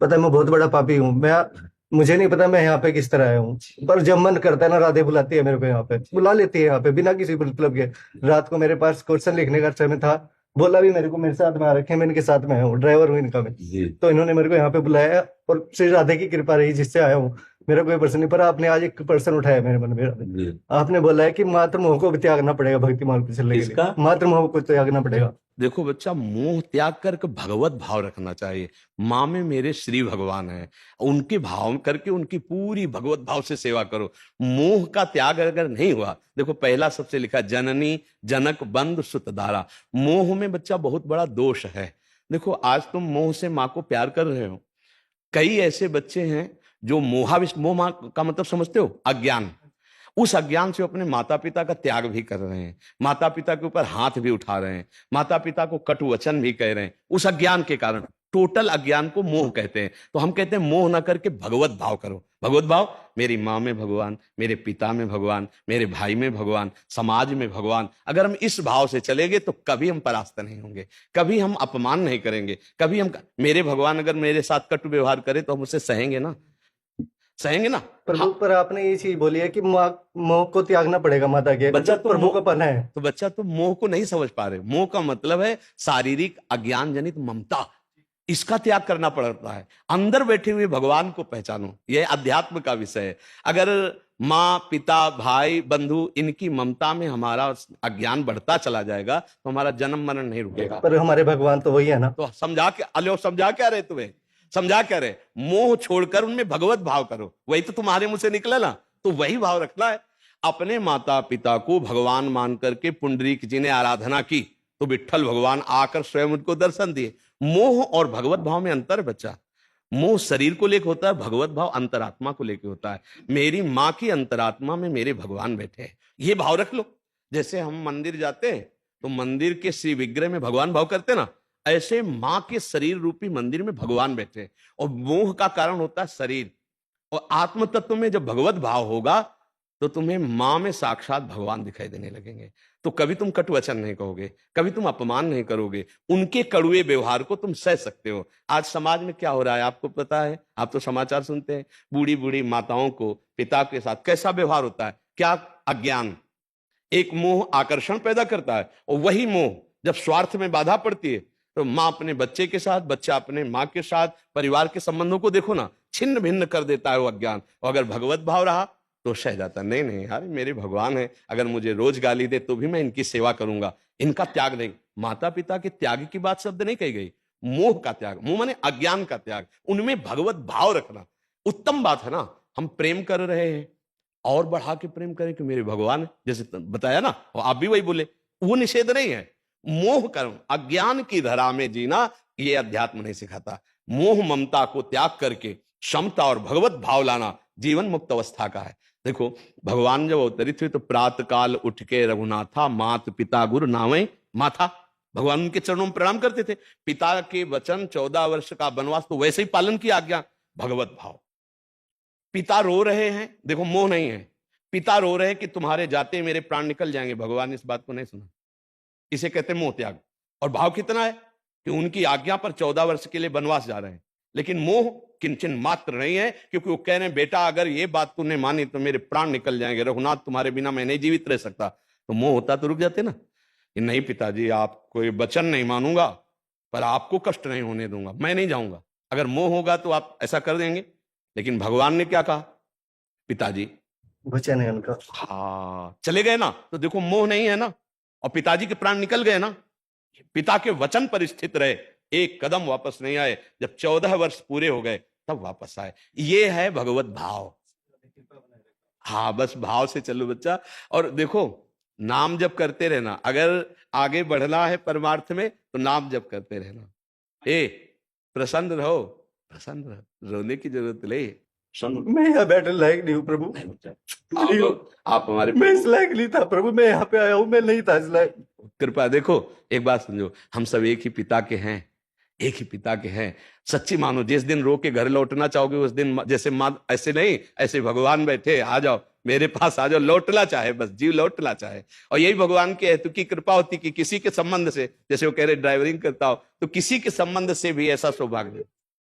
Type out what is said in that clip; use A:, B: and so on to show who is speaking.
A: पता है मैं बहुत बड़ा पापी हूँ। मुझे नहीं पता मैं यहाँ पे किस तरह आया हूँ, पर जब मन करता है ना, राधे बुलाती है मेरे को, यहाँ पे बुला लेती है, यहाँ पे बिना किसी मतलब के। रात को मेरे पास क्वेश्चन लिखने का समय था, बोला भी मेरे को मेरे साथ में आ रखे हैं, मैं इनके साथ में आया हूँ, ड्राइवर हूँ इनका मैं। तो इन्होंने मेरे को यहाँ पे बुलाया, और श्री राधे की कृपा रही जिससे आया हूँ। मेरा कोई पर्सन नहीं, पर आपने आज एक पर्सन उठाया मेरे मन में। आपने बोला है कि मात्र मोह को भी त्यागना पड़ेगा भक्ति मार्ग पे चलने के लिए, मात्र मोह को त्यागना पड़ेगा।
B: देखो बच्चा, मोह त्याग करके भगवत भाव रखना चाहिए। माँ में मेरे श्री भगवान है, उनके भाव करके उनकी पूरी भगवत भाव से सेवा करो। मोह का त्याग अगर नहीं हुआ, देखो पहला सबसे लिखा जननी जनक बंधु सुतधारा। मोह में बच्चा बहुत बड़ा दोष है। देखो आज तुम मोह से माँ को प्यार कर रहे हो, कई ऐसे बच्चे हैं जो मोह का मतलब समझते हो, अज्ञान। उस अज्ञान से अपने माता पिता का त्याग भी कर रहे हैं, माता पिता के ऊपर हाथ भी उठा रहे हैं, माता पिता को कटु वचन भी कह रहे हैं, उस अज्ञान के कारण। टोटल अज्ञान को मोह कहते हैं। तो हम कहते हैं मोह ना करके भगवत भाव करो। भगवत भाव, मेरी माँ में भगवान, मेरे पिता में भगवान, मेरे भाई में भगवान, समाज में भगवान। अगर हम इस भाव से चलेंगे तो कभी हम परास्त नहीं होंगे, कभी हम अपमान नहीं करेंगे, कभी हम मेरे भगवान अगर मेरे साथ कटु व्यवहार करे तो हम उसे सहेंगे ना, सहेंगे ना।
A: प्रभु पर आपने ये चीज बोली है कि मोह को त्यागना पड़ेगा माता के,
B: बच्चा
A: तो प्रभु का पन है।
B: तो बच्चा तुम मोह को नहीं समझ पा रहे। मोह का मतलब है शारीरिक अज्ञान जनित ममता, इसका त्याग करना पड़ता है। अंदर बैठे हुए भगवान को पहचानो, यह अध्यात्म का विषय है। अगर माँ पिता भाई बंधु इनकी ममता में हमारा अज्ञान बढ़ता चला जाएगा तो हमारा जन्म मरण नहीं रुकेगा।
A: पर हमारे भगवान तो वही है ना।
B: तो समझा क्या रहे तुम्हें, समझा क्या रहे? मोह छोड़कर उनमें भगवत भाव करो, वही तो तुम्हारे मुंह से निकला ना, तो वही भाव रखना है। अपने माता पिता को भगवान मान करके पुंडरीक जी ने आराधना की तो विट्ठल भगवान आकर स्वयं उनको दर्शन दिए। मोह और भगवत भाव में अंतर है बच्चा। मोह शरीर को लेकर होता है, भगवत भाव अंतरात्मा को लेकर होता है। मेरी माँ की अंतरात्मा में मेरे भगवान बैठे हैं, ये भाव रख लो। जैसे हम मंदिर जाते हैं तो मंदिर के श्री विग्रह में भगवान भाव करते ना, ऐसे मां के शरीर रूपी मंदिर में भगवान बैठे। और मोह का कारण होता है शरीर, और आत्म तत्व में जब भगवत भाव होगा तो तुम्हें मां में साक्षात भगवान दिखाई देने लगेंगे। तो कभी तुम कटु वचन नहीं कहोगे, कभी तुम अपमान नहीं करोगे, उनके कड़ुए व्यवहार को तुम सह सकते हो। आज समाज में क्या हो रहा है आपको पता है, आप तो समाचार सुनते हैं। बूढ़ी बूढ़ी माताओं को पिता के साथ कैसा व्यवहार होता है, क्या अज्ञान। एक मोह आकर्षण पैदा करता है, और वही मोह जब स्वार्थ में बाधा पड़ती है तो माँ अपने बच्चे के साथ, बच्चा अपने माँ के साथ, परिवार के संबंधों को देखो ना, छिन्न भिन्न कर देता है वो अज्ञान। और अगर भगवत भाव रहा तो सह जाता, नहीं नहीं यार मेरे भगवान है, अगर मुझे रोज गाली दे तो भी मैं इनकी सेवा करूंगा, इनका त्याग नहीं। माता पिता के त्याग की बात शब्द नहीं कही गई, मोह का त्याग, मोह माने अज्ञान का त्याग, उनमें भगवत भाव रखना उत्तम बात है ना। हम प्रेम कर रहे हैं और बढ़ा के प्रेम करें कि मेरे भगवान है, जैसे बताया ना, और आप भी वही बोले, वो निषेध नहीं है। मोह कर्म अज्ञान की धरा में जीना ये अध्यात्म नहीं सिखाता। मोह ममता को त्याग करके क्षमता और भगवत भाव लाना जीवन मुक्त अवस्था का है। देखो भगवान जब अवतरित हुए तो प्रातः काल उठ के रघुनाथा मात पिता गुरु नावे माथा, भगवान उनके चरणों में प्रणाम करते थे। पिता के वचन 14 वर्ष का वनवास तो वैसे ही पालन किया, आज्ञा भगवत भाव। पिता रो रहे हैं, देखो मोह नहीं है, पिता रो रहे हैं कि तुम्हारे जाते मेरे प्राण निकल जाएंगे, भगवान ने इस बात को नहीं सुना, इसे कहते मोह त्याग। और भाव कितना है कि उनकी आज्ञा पर 14 वर्ष के लिए वनवास जा रहे हैं, लेकिन मोह किंचन मात्र नहीं है, क्योंकि वो कह रहे हैं बेटा अगर ये बात तूने मानी तो मेरे प्राण निकल जाएंगे, रघुनाथ तुम्हारे बिना मैं नहीं जीवित रह सकता। तो मोह होता तो रुक जाते ना, कि नहीं पिताजी आपको ये वचन नहीं मानूंगा, पर आपको कष्ट नहीं होने दूंगा, मैं नहीं जाऊंगा। अगर मोह होगा तो आप ऐसा कर देंगे, लेकिन भगवान ने क्या कहा, पिताजी
A: वचन है उनका,
B: हाँ चले गए ना, तो देखो मोह नहीं है ना, और पिताजी के प्राण निकल गए ना। पिता के वचन पर स्थित रहे, एक कदम वापस नहीं आए, जब 14 वर्ष पूरे हो गए तब वापस आए। ये है भगवत भाव। हाँ बस भाव से चलो बच्चा। और देखो नाम जप करते रहना, अगर आगे बढ़ना है परमार्थ में तो नाम जप करते रहना। प्रसन्न रहो, प्रसन्न रहो, रोने की जरूरत नहीं।
A: मैं यहाँ बैठने लायक नहीं हूँ प्रभु,
B: आप हमारे,
A: मैं इस लायक नहीं था प्रभु, मैं यहाँ पे आया हूँ, मैं नहीं था इस लायक।
B: कृपा देखो एक बात समझो, हम सब एक ही पिता के हैं, एक ही पिता के हैं। सच्ची मानो, जिस दिन रो के घर लौटना चाहोगे उस दिन जैसे माँ, ऐसे नहीं, ऐसे भगवान बैठे, आ जाओ मेरे पास आ जाओ, लौटना चाहे, बस जीव लौटना चाहे। और यही भगवान के हेतु की कृपा होती कि किसी के संबंध से, जैसे वो कह रहे ड्राइवरिंग करता हो तो किसी के संबंध से भी ऐसा सौभाग्य